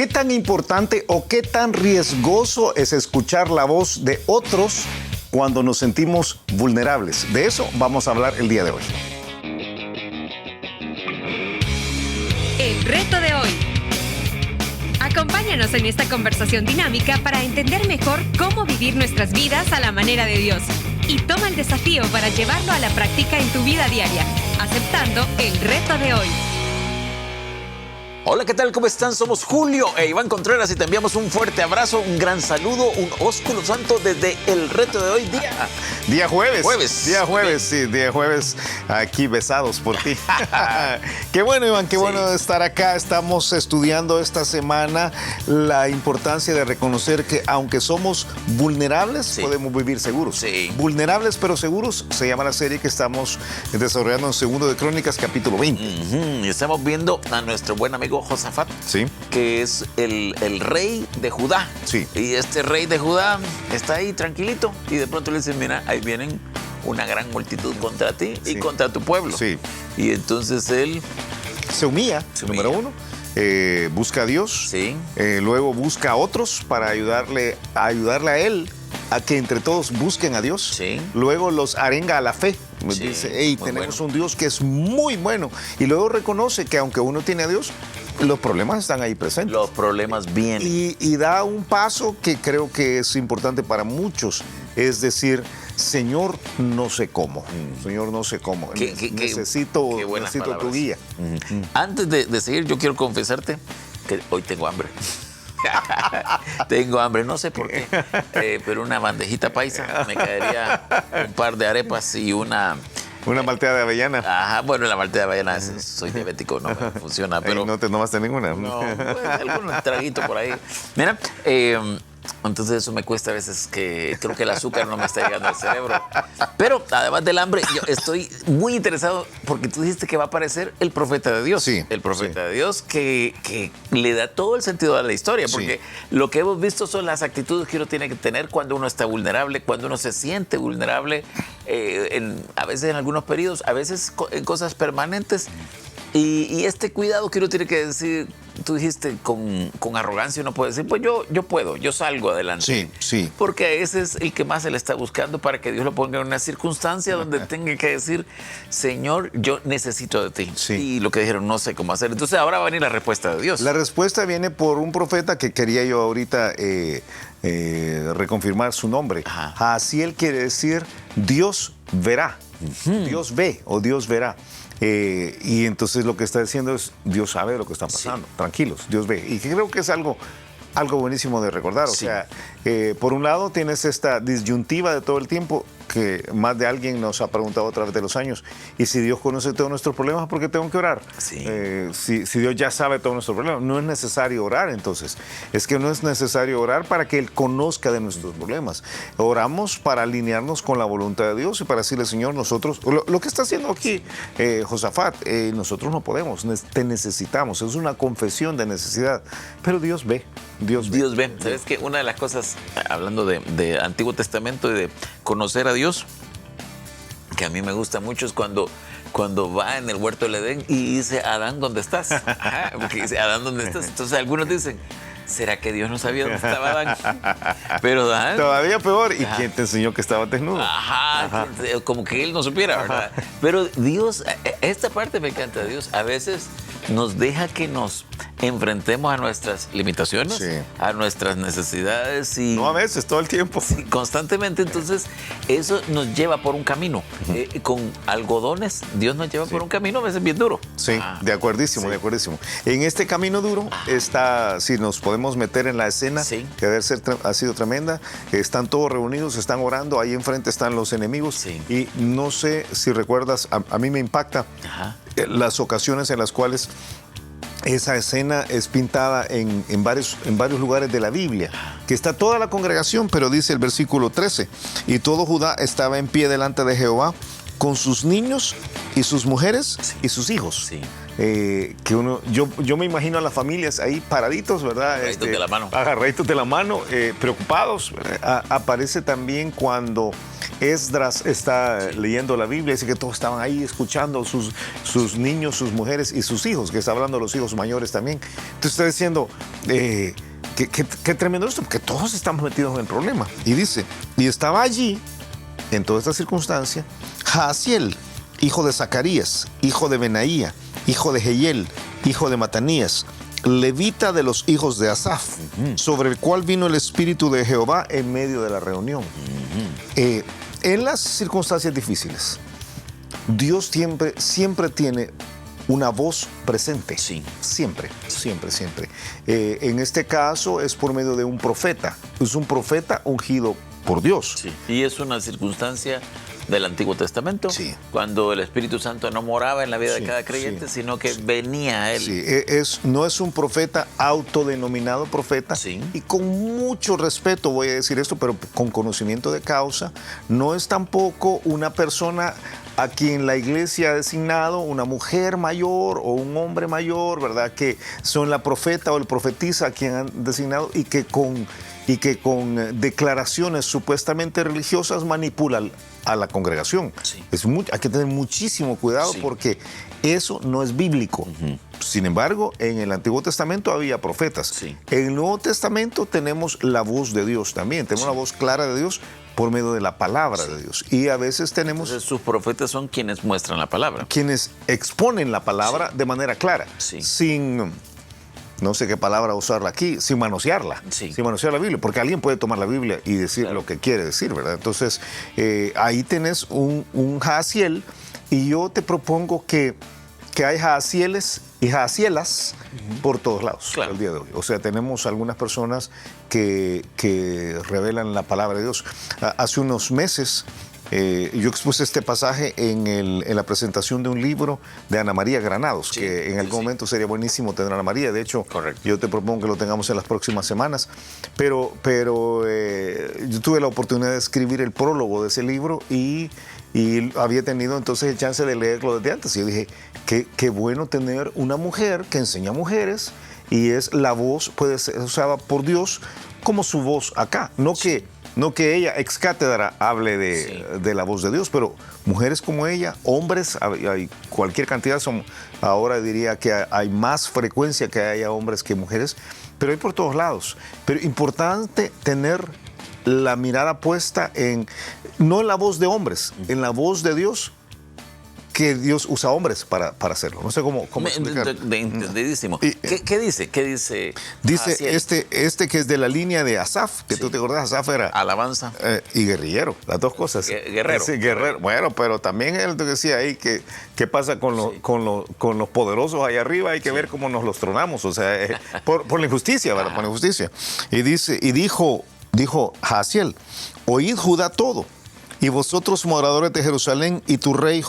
¿Qué tan importante o qué tan riesgoso es escuchar la voz de otros cuando nos sentimos vulnerables? De eso vamos a hablar el día de hoy. El reto de hoy. Acompáñanos en esta conversación dinámica para entender mejor cómo vivir nuestras vidas a la manera de Dios. Y toma el desafío para llevarlo a la práctica en tu vida diaria, aceptando el reto de hoy. Hola, ¿qué tal? ¿Cómo están? Somos Julio e Iván Contreras y te enviamos un fuerte abrazo, un gran saludo, un ósculo santo desde el reto de hoy, Día jueves. Día jueves, sí. sí, día jueves, aquí besados por ti. Qué bueno, Iván, qué bueno estar acá. Estamos estudiando esta semana la importancia de reconocer que aunque somos vulnerables, podemos vivir seguros. Sí. Vulnerables pero seguros, se llama la serie que estamos desarrollando en Segundo de Crónicas, capítulo 20. Y estamos viendo a nuestro buen amigo Josafat, que es el rey de Judá. Sí. Y este rey de Judá está ahí tranquilito y de pronto le dicen, mira, ahí vienen una gran multitud contra ti y contra tu pueblo. Sí. Y entonces él se humilla. Número uno. Busca a Dios. Sí. Luego busca a otros para ayudarle a él a que entre todos busquen a Dios. Sí. Luego los arenga a la fe. Sí, dice, hey, tenemos bueno. un Dios que es muy bueno. Y luego reconoce que aunque uno tiene a Dios, los problemas están ahí presentes. Los problemas vienen. Y da un paso que creo que es importante para muchos. Es decir, Señor, no sé cómo. Señor, no sé cómo. Necesito tu guía. Antes de seguir, yo quiero confesarte que hoy tengo hambre. Tengo hambre, no sé por qué, pero una bandejita paisa, me caería un par de arepas y una malteada de avellana. Ajá, bueno, la malteada de avellana, soy diabético, no me funciona, pero... no te tomaste ninguna. No, pues, algún traguito por ahí. Mira, entonces eso me cuesta a veces, que creo que el azúcar no me está llegando al cerebro. Pero además del hambre, yo estoy muy interesado porque tú dijiste que va a aparecer el profeta de Dios. Sí. El profeta de Dios que le da todo el sentido a la historia, porque lo que hemos visto son las actitudes que uno tiene que tener cuando uno está vulnerable, cuando uno se siente vulnerable, a veces en algunos periodos, a veces en cosas permanentes. Y este cuidado que uno tiene que decir, tú dijiste con arrogancia, uno puede decir, pues yo puedo, yo salgo adelante. Sí, sí. Porque ese es el que más se le está buscando para que Dios lo ponga en una circunstancia donde tenga que decir, Señor, yo necesito de ti. Sí. Y lo que dijeron, no sé cómo hacer. Entonces ahora va a venir la respuesta de Dios. La respuesta viene por un profeta que quería yo ahorita reconfirmar su nombre. Ajá. Jaasiel quiere decir Dios verá. Dios ve o Dios verá. Y entonces lo que está diciendo es, Dios sabe lo que está pasando, tranquilos, Dios ve. Y creo que es algo buenísimo de recordar. O sea, por un lado tienes esta disyuntiva de todo el tiempo, que más de alguien nos ha preguntado a través de los años, y si Dios conoce todos nuestros problemas, ¿por qué tengo que orar? Sí. Si Dios ya sabe todos nuestros problemas, no es necesario orar entonces. Es que no es necesario orar para que Él conozca de nuestros problemas. Oramos para alinearnos con la voluntad de Dios y para decirle, Señor, nosotros, lo que está haciendo aquí Josafat, nosotros no podemos, te necesitamos, es una confesión de necesidad, pero Dios ve. Dios ve. ¿Sabes qué? Una de las cosas, hablando de Antiguo Testamento y de conocer a Dios, que a mí me gusta mucho, es cuando va en el huerto del Edén y dice, Adán, ¿dónde estás? Ajá, porque dice, Adán, ¿dónde estás? Entonces algunos dicen, ¿será que Dios no sabía dónde estaba Adán? Pero Adán... Todavía peor. ¿Y quién te enseñó que estaba desnudo? Ajá. Como que él no supiera, ¿verdad? Pero Dios, esta parte me encanta de Dios, a veces nos deja que nos enfrentemos a nuestras limitaciones, a nuestras necesidades y... No a veces, todo el tiempo. Sí, constantemente. Entonces, eso nos lleva por un camino. Con algodones, Dios nos lleva por un camino a veces bien duro. Sí, de acuerdísimo. En este camino duro está, si nos podemos meter en la escena, que ha sido tremenda, están todos reunidos, están orando, ahí enfrente están los enemigos. Y no sé si recuerdas, a mí me impacta las ocasiones en las cuales esa escena es pintada en varios lugares de la Biblia, que está toda la congregación, pero dice el versículo 13, y todo Judá estaba en pie delante de Jehová, con sus niños y sus mujeres y sus hijos. Yo me imagino a las familias ahí paraditos, ¿verdad? Agarraditos de la mano. Agarraditos de la mano, preocupados. Aparece también cuando Esdras está leyendo la Biblia, dice que todos estaban ahí escuchando, sus niños, sus mujeres y sus hijos, que está hablando de los hijos mayores también. Entonces está diciendo, Qué tremendo esto, porque todos estamos metidos en el problema. Y dice, y estaba allí, en toda esta circunstancia, Jaasiel, hijo de Zacarías, hijo de Benaía, hijo de Jehiel, hijo de Matanías, levita de los hijos de Asaf, sobre el cual vino el Espíritu de Jehová en medio de la reunión. En las circunstancias difíciles, Dios siempre tiene una voz presente. Sí. Siempre. En este caso es por medio de un profeta. Es un profeta ungido por Dios. Sí. Y es una circunstancia del Antiguo Testamento, sí, cuando el Espíritu Santo no moraba en la vida de cada creyente, sino que venía a él. Sí, no es un profeta autodenominado profeta, y con mucho respeto voy a decir esto, pero con conocimiento de causa, no es tampoco una persona a quien la iglesia ha designado, una mujer mayor o un hombre mayor, ¿verdad? Que son la profeta o el profetisa a quien han designado y que con declaraciones supuestamente religiosas manipulan a la congregación. Sí. Hay que tener muchísimo cuidado, porque eso no es bíblico. Sin embargo, en el Antiguo Testamento había profetas. Sí. En el Nuevo Testamento tenemos la voz de Dios también. Tenemos la voz clara de Dios por medio de la palabra de Dios. Y a veces tenemos... Entonces, sus profetas son quienes muestran la palabra. Quienes exponen la palabra de manera clara, sin... No sé qué palabra usarla aquí, sin manosearla, sin manosear la Biblia, porque alguien puede tomar la Biblia y decir lo que quiere decir, ¿verdad? Entonces, ahí tenés un Jaasiel, y yo te propongo que hay Jaasieles y Jaasielas por todos lados el día de hoy. O sea, tenemos algunas personas que revelan la palabra de Dios. Hace unos meses, yo expuse este pasaje en la presentación de un libro de Ana María Granados, que en algún momento sería buenísimo tener a Ana María. De hecho, yo te propongo que lo tengamos en las próximas semanas. Pero yo tuve la oportunidad de escribir el prólogo de ese libro y había tenido entonces el chance de leerlo desde antes. Y yo dije, qué bueno tener una mujer que enseña a mujeres, y es la voz, puede ser usada por Dios como su voz acá. No que ella ex cátedra hable de la voz de Dios, pero mujeres como ella, hombres, hay cualquier cantidad, ahora diría que hay más frecuencia que haya hombres que mujeres, pero hay por todos lados. Pero importante tener la mirada puesta no en la voz de hombres, en la voz de Dios, que Dios usa hombres para hacerlo. No sé cómo explicar. Entendidísimo. ¿Qué dice? ¿Qué dice? Dice este que es de la línea de Asaf, que tú te acordás, Asaf era... alabanza. Y guerrillero, las dos cosas. Guerrero. Sí, guerrero. Bueno, pero también él decía ahí que qué pasa con los poderosos allá arriba, hay que ver cómo nos los tronamos, o sea, por la injusticia, ¿verdad? Por la injusticia. Y dijo Jaasiel, oíd Judá todo, y vosotros moradores de Jerusalén, y tú, rey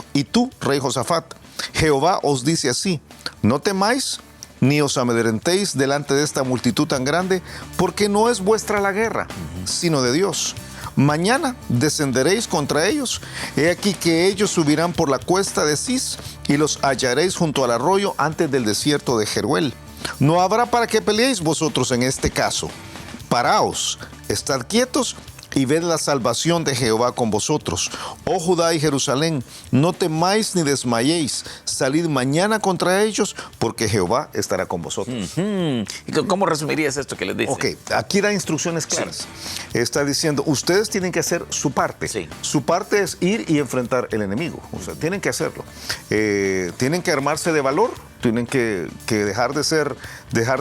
Josafat, Jehová os dice así: no temáis ni os amedrentéis delante de esta multitud tan grande, porque no es vuestra la guerra, sino de Dios. Mañana descenderéis contra ellos. He aquí que ellos subirán por la cuesta de Cis, y los hallaréis junto al arroyo antes del desierto de Jeruel. No habrá para que peleéis vosotros en este caso. Paraos, estad quietos y ved la salvación de Jehová con vosotros. Oh Judá y Jerusalén, no temáis ni desmayéis. Salid mañana contra ellos, porque Jehová estará con vosotros. ¿Y cómo resumirías esto que les dice? Ok, aquí da instrucciones claras. Está diciendo, ustedes tienen que hacer su parte. Su parte es ir y enfrentar el enemigo. O sea, tienen que hacerlo. Tienen que armarse de valor. Tienen que dejar de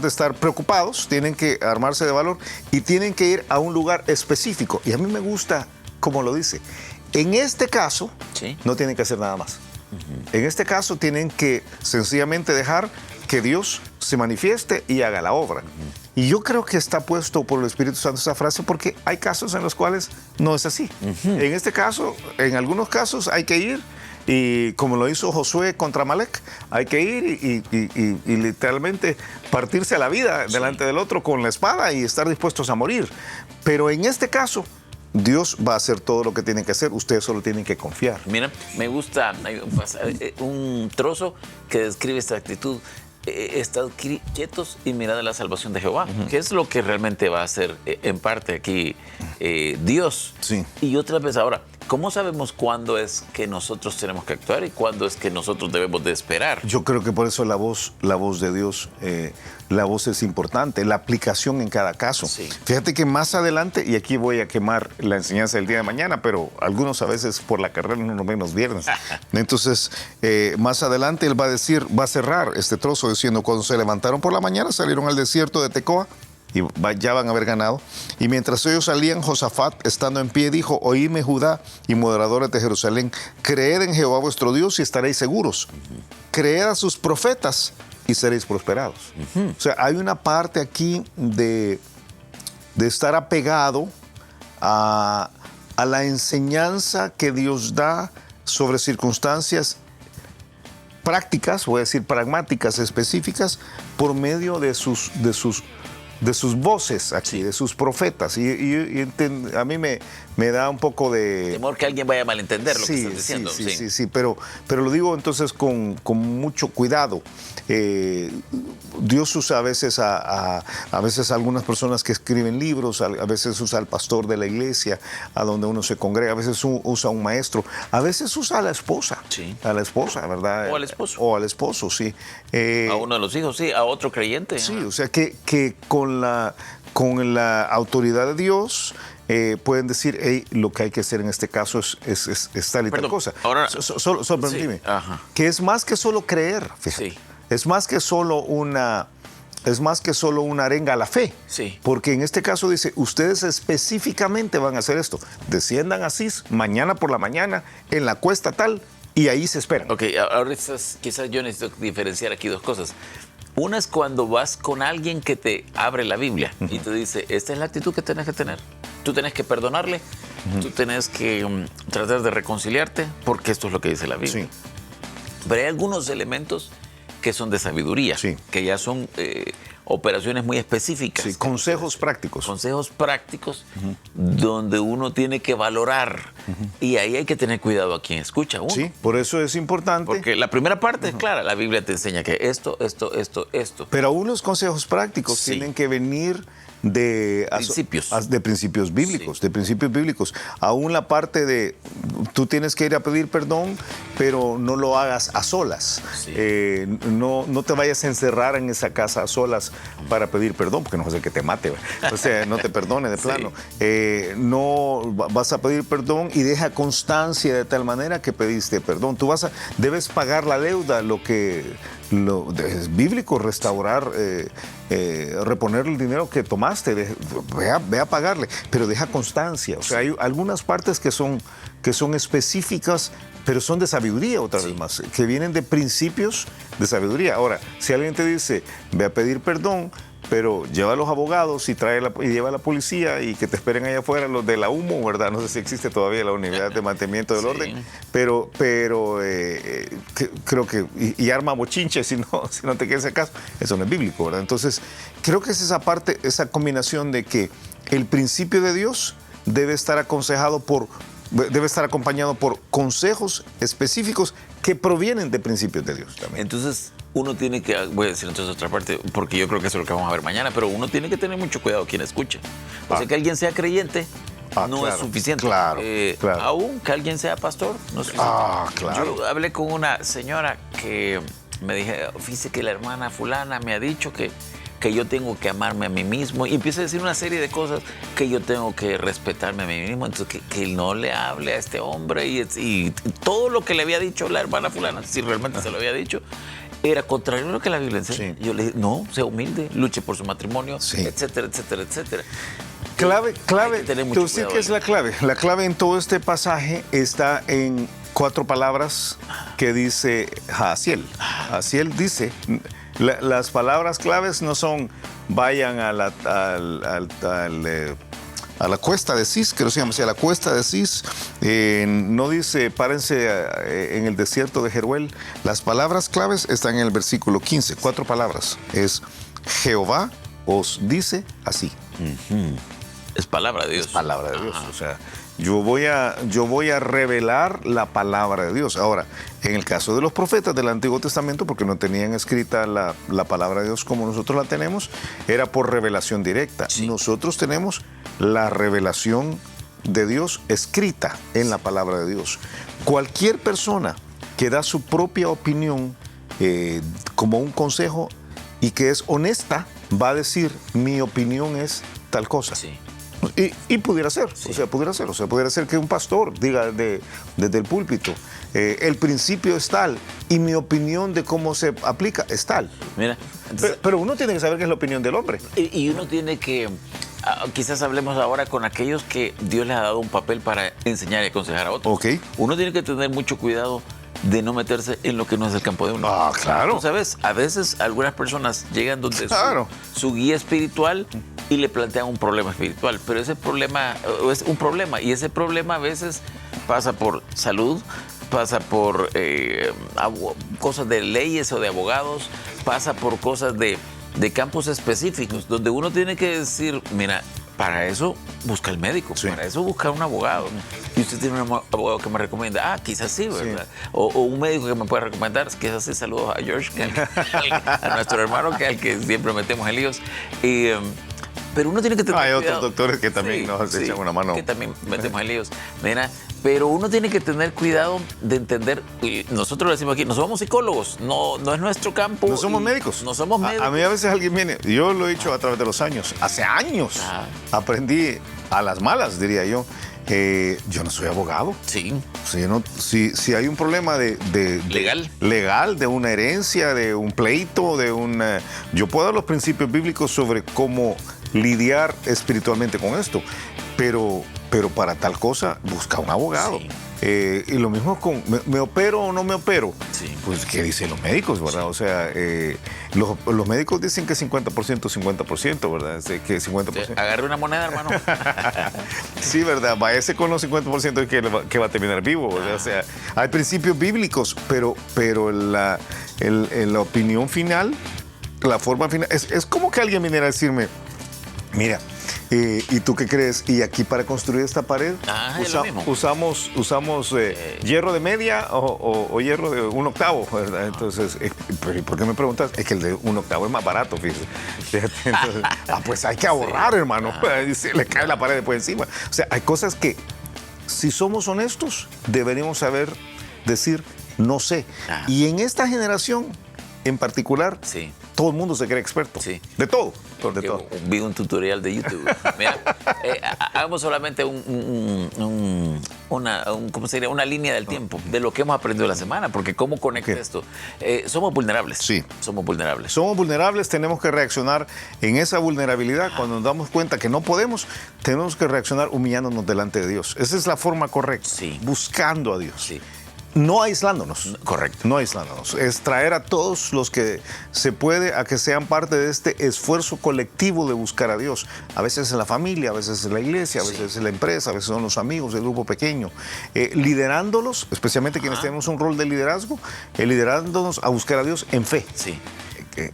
estar preocupados, tienen que armarse de valor y tienen que ir a un lugar específico. Y a mí me gusta como lo dice. En este caso, no tienen que hacer nada más. En este caso, tienen que sencillamente dejar que Dios se manifieste y haga la obra. Y yo creo que está puesto por el Espíritu Santo esa frase, porque hay casos en los cuales no es así. En este caso, en algunos casos hay que ir, y como lo hizo Josué contra Amalek, hay que ir y literalmente partirse a la vida delante del otro con la espada y estar dispuestos a morir. Pero en este caso, Dios va a hacer todo lo que tiene que hacer. Ustedes solo tienen que confiar. Mira, me gusta un trozo que describe esta actitud. Estad quietos y mirad a la salvación de Jehová, que es lo que realmente va a hacer en parte aquí Dios. Sí. Y otra vez ahora, ¿cómo sabemos cuándo es que nosotros tenemos que actuar y cuándo es que nosotros debemos de esperar? Yo creo que por eso la voz de Dios, la voz es importante, la aplicación en cada caso. Sí. Fíjate que más adelante, y aquí voy a quemar la enseñanza del día de mañana, pero algunos a veces por la carrera no nos ven los viernes. Entonces, más adelante él va a cerrar este trozo diciendo, cuando se levantaron por la mañana, salieron al desierto de Tecoa, y ya van a haber ganado. Y mientras ellos salían, Josafat, estando en pie, dijo, oídme Judá y moderadores de Jerusalén, creed en Jehová vuestro Dios y estaréis seguros. Creed a sus profetas y seréis prosperados. O sea, hay una parte aquí de estar apegado a la enseñanza que Dios da sobre circunstancias prácticas, voy a decir pragmáticas, específicas, por medio de sus voces aquí, de sus profetas. Y a mí me da un poco de... Temor que alguien vaya a malentender lo que estás diciendo. Sí, pero lo digo entonces con mucho cuidado. Dios usa a veces a algunas personas que escriben libros, a veces usa al pastor de la iglesia, a donde uno se congrega, a veces usa a un maestro, a veces usa a la esposa, ¿verdad? O al esposo. O al esposo, sí. A uno de los hijos, sí, a otro creyente. Sí, o sea que con la autoridad de Dios pueden decir, hey, lo que hay que hacer en este caso es tal y tal cosa. Ahora, solo permíteme, ajá. que es más que solo creer, fíjate. Sí. Es más que solo una arenga a la fe. Sí. Porque en este caso dice, ustedes específicamente van a hacer esto. Desciendan a Cis mañana por la mañana en la cuesta tal y ahí se esperan. Ok, ahora quizás yo necesito diferenciar aquí dos cosas. Una es cuando vas con alguien que te abre la Biblia y te dice, esta es la actitud que tienes que tener. Tú tienes que perdonarle, tú tienes que tratar de reconciliarte, porque esto es lo que dice la Biblia. Sí. Pero hay algunos elementos que son de sabiduría, sí, que ya son operaciones muy específicas. Sí, consejos prácticos. Consejos prácticos donde uno tiene que valorar y ahí hay que tener cuidado a quien escucha a uno. Sí, por eso es importante. Porque la primera parte es clara, la Biblia te enseña que esto. Pero aún los consejos prácticos tienen que venir de principios bíblicos, sí, de principios bíblicos. Aún la parte de tú tienes que ir a pedir perdón, pero no lo hagas a solas. Sí. No te vayas a encerrar en esa casa a solas para pedir perdón, porque no va a ser que te mate, ¿verdad? O sea, no te perdone de plano. No vas a pedir perdón y deja constancia de tal manera que pediste perdón. Debes pagar la deuda, es bíblico restaurar, reponer el dinero que tomaste, ve a pagarle, pero deja constancia. O sea, hay algunas partes que son específicas, pero son de sabiduría otra vez más, que vienen de principios de sabiduría. Ahora, si alguien te dice, ve a pedir perdón, pero lleva a los abogados y lleva a la policía y que te esperen allá afuera los de la UMO, ¿verdad? No sé si existe todavía la Unidad de Mantenimiento del Orden, pero creo que, y arma bochinche si no te quieres hacer caso, eso no es bíblico, ¿verdad? Entonces, creo que es esa parte, esa combinación de que el principio de Dios debe estar acompañado por consejos específicos que provienen de principios de Dios también. Entonces, uno tiene que, voy a decir entonces otra parte, porque yo creo que eso es lo que vamos a ver mañana, pero uno tiene que tener mucho cuidado quien escucha. O sea, que alguien sea creyente no es suficiente. Claro. Aún que alguien sea pastor no es suficiente. Claro. Yo hablé con una señora que me dije, fíjese que la hermana fulana me ha dicho que yo tengo que amarme a mí mismo, y empieza a decir una serie de cosas, que yo tengo que respetarme a mí mismo, entonces que no le hable a este hombre, y todo lo que le había dicho la hermana fulana, si realmente se lo había dicho, era contrario a lo que la Biblia enseña. Sí. Yo le dije, no, sea humilde, luche por su matrimonio, etcétera. Clave. ¿Tú sí que es la clave? La clave en todo este pasaje está en 4 palabras que dice Jaasiel. Jaasiel dice, las palabras claves no son vayan a la cuesta de Cis, que lo se llama, a la cuesta de Cis, no dice párense en el desierto de Jeruel. Las palabras claves están en el versículo 15, 4 palabras. Es Jehová os dice así. Es palabra de Dios. Es palabra de Dios. O sea, yo voy a revelar la palabra de Dios. Ahora, en el caso de los profetas del Antiguo Testamento, porque no tenían escrita la palabra de Dios como nosotros la tenemos, era por revelación directa. Sí. Nosotros tenemos la revelación de Dios escrita en la palabra de Dios. Cualquier persona que da su propia opinión como un consejo y que es honesta, va a decir, mi opinión es tal cosa. Sí. Y pudiera ser, Sí. pudiera ser que un pastor diga desde el púlpito, el principio es tal y mi opinión de cómo se aplica es tal. Mira, entonces, Pero uno tiene que saber qué es la opinión del hombre. y uno tiene que, quizás hablemos ahora con aquellos que Dios les ha dado un papel para enseñar y aconsejar a otros. Ok. Uno tiene que tener mucho cuidado de no meterse en lo que no es el campo de uno. Ah, claro. Tú sabes, a veces algunas personas llegan donde Claro. su guía espiritual y le plantean un problema espiritual, pero ese problema es un problema y ese problema a veces pasa por salud, pasa por cosas de leyes o de abogados, pasa por cosas de campos específicos, donde uno tiene que decir, mira, para eso busca el médico, Sí. para eso busca un abogado. Y usted tiene un abogado que me recomienda, quizás sí, ¿verdad? O un médico que me puede recomendar, quizás sí. Saludos a George, a nuestro hermano, que al que siempre metemos en líos. Pero uno tiene que tener Hay cuidado. otros doctores que también nos echan una mano. Que también metemos en líos. Mira, pero uno tiene que tener cuidado de entender, y nosotros lo decimos aquí, no somos psicólogos, no es nuestro campo. No somos y médicos. No somos médicos. A mí a veces alguien viene, yo lo he hecho a través de los años, hace años, aprendí a las malas, diría yo. Yo no soy abogado. Sí. Si hay un problema legal, de una herencia, de un pleito, yo puedo dar los principios bíblicos sobre cómo lidiar espiritualmente con esto, pero para tal cosa busca un abogado. Sí. Y lo mismo con, ¿me opero o no me opero? Sí. Pues, ¿qué dicen los médicos, verdad? Sí. O sea, los médicos dicen que 50%, ¿verdad? Que 50%. Agarre una moneda, hermano. Sí, ¿verdad? Va ese con los 50% que va a terminar vivo, ¿verdad? O sea, hay principios bíblicos, pero la opinión final, la forma final, es como que alguien viniera a decirme, mira, ¿y tú qué crees? Y aquí para construir esta pared Es lo mismo. usamos hierro de media o hierro de 1/8, ¿verdad? Entonces, ¿y por qué me preguntas? Es que el de 1/8 es más barato, fíjate. Entonces, pues hay que ahorrar, hermano. Y se le cae la pared después encima. O sea, hay cosas que, si somos honestos, deberíamos saber decir, no sé. Y en esta generación, en particular, Sí. todo el mundo se cree experto. Sí. De todo. Porque de todo. vi un tutorial de YouTube. Mira, hagamos solamente ¿cómo se diría? Una línea del tiempo de lo que hemos aprendido la semana, porque ¿cómo conecta esto? Somos vulnerables. Sí. Somos vulnerables. Somos vulnerables, tenemos que reaccionar en esa vulnerabilidad. Cuando nos damos cuenta que no podemos, tenemos que reaccionar humillándonos delante de Dios. Esa es la forma correcta. Sí. Buscando a Dios. Sí. No aislándonos. Correcto. No aislándonos. Es traer a todos los que se puede a que sean parte de este esfuerzo colectivo de buscar a Dios. A veces en la familia, a veces en la iglesia, a veces en la empresa, a veces son los amigos, el grupo pequeño. Liderándolos, especialmente quienes tenemos un rol de liderazgo, liderándonos a buscar a Dios en fe. Sí.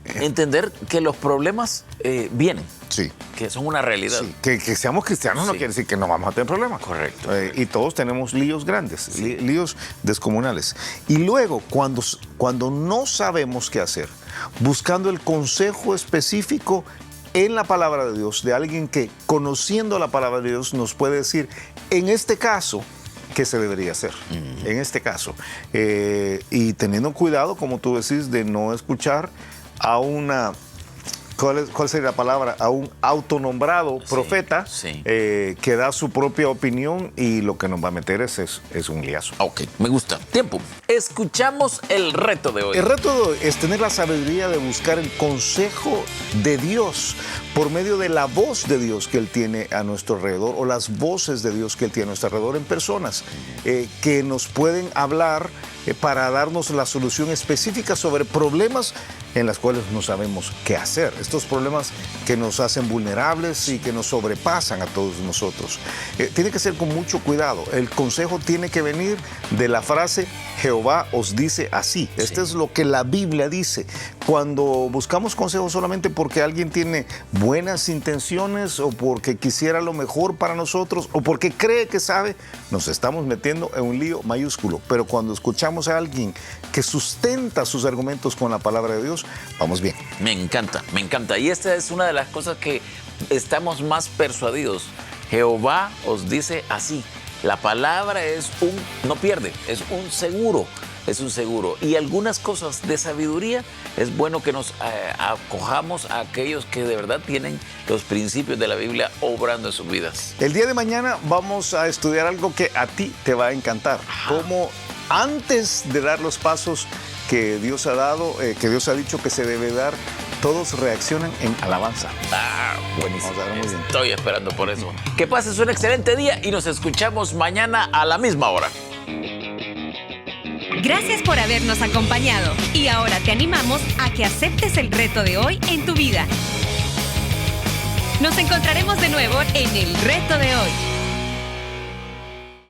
Entender que los problemas vienen. Sí. Que son una realidad. Sí, que seamos cristianos no quiere decir que no vamos a tener problemas. Correcto. Y todos tenemos líos grandes, líos descomunales. Y luego, cuando no sabemos qué hacer, buscando el consejo específico en la palabra de Dios, de alguien que, conociendo la palabra de Dios, nos puede decir, en este caso, qué se debería hacer, en este caso. Y teniendo cuidado, como tú decís, de no escuchar a una... ¿Cuál sería la palabra? A un autonombrado profeta que da su propia opinión y lo que nos va a meter es un liazo. Ok, me gusta. Tiempo. Escuchamos el reto de hoy. El reto de hoy es tener la sabiduría de buscar el consejo de Dios por medio de la voz de Dios que Él tiene a nuestro alrededor o las voces de Dios que Él tiene a nuestro alrededor en personas que nos pueden hablar para darnos la solución específica sobre problemas en las cuales no sabemos qué hacer. Estos problemas que nos hacen vulnerables y que nos sobrepasan a todos nosotros. Tiene que ser con mucho cuidado. El consejo tiene que venir de la frase Jehová os dice así. Esto es lo que la Biblia dice. Cuando buscamos consejos solamente porque alguien tiene buenas intenciones o porque quisiera lo mejor para nosotros o porque cree que sabe, nos estamos metiendo en un lío mayúsculo. Pero cuando escuchamos a alguien que sustenta sus argumentos con la palabra de Dios, vamos bien. Me encanta, me encanta. Y esta es una de las cosas que estamos más persuadidos Jehová os dice así. La palabra no pierde, es un seguro. Es un seguro. Y algunas cosas de sabiduría es bueno que nos acojamos a aquellos que de verdad tienen los principios de la Biblia obrando en sus vidas. El día de mañana vamos a estudiar algo que a ti te va a encantar. Cómo antes de dar los pasos que Dios ha dado, que Dios ha dicho que se debe dar, todos reaccionan en alabanza. Buenísimo. Estoy esperando por eso. Que pases un excelente día y nos escuchamos mañana a la misma hora. Gracias por habernos acompañado y ahora te animamos a que aceptes el reto de hoy en tu vida. Nos encontraremos de nuevo en el reto de hoy.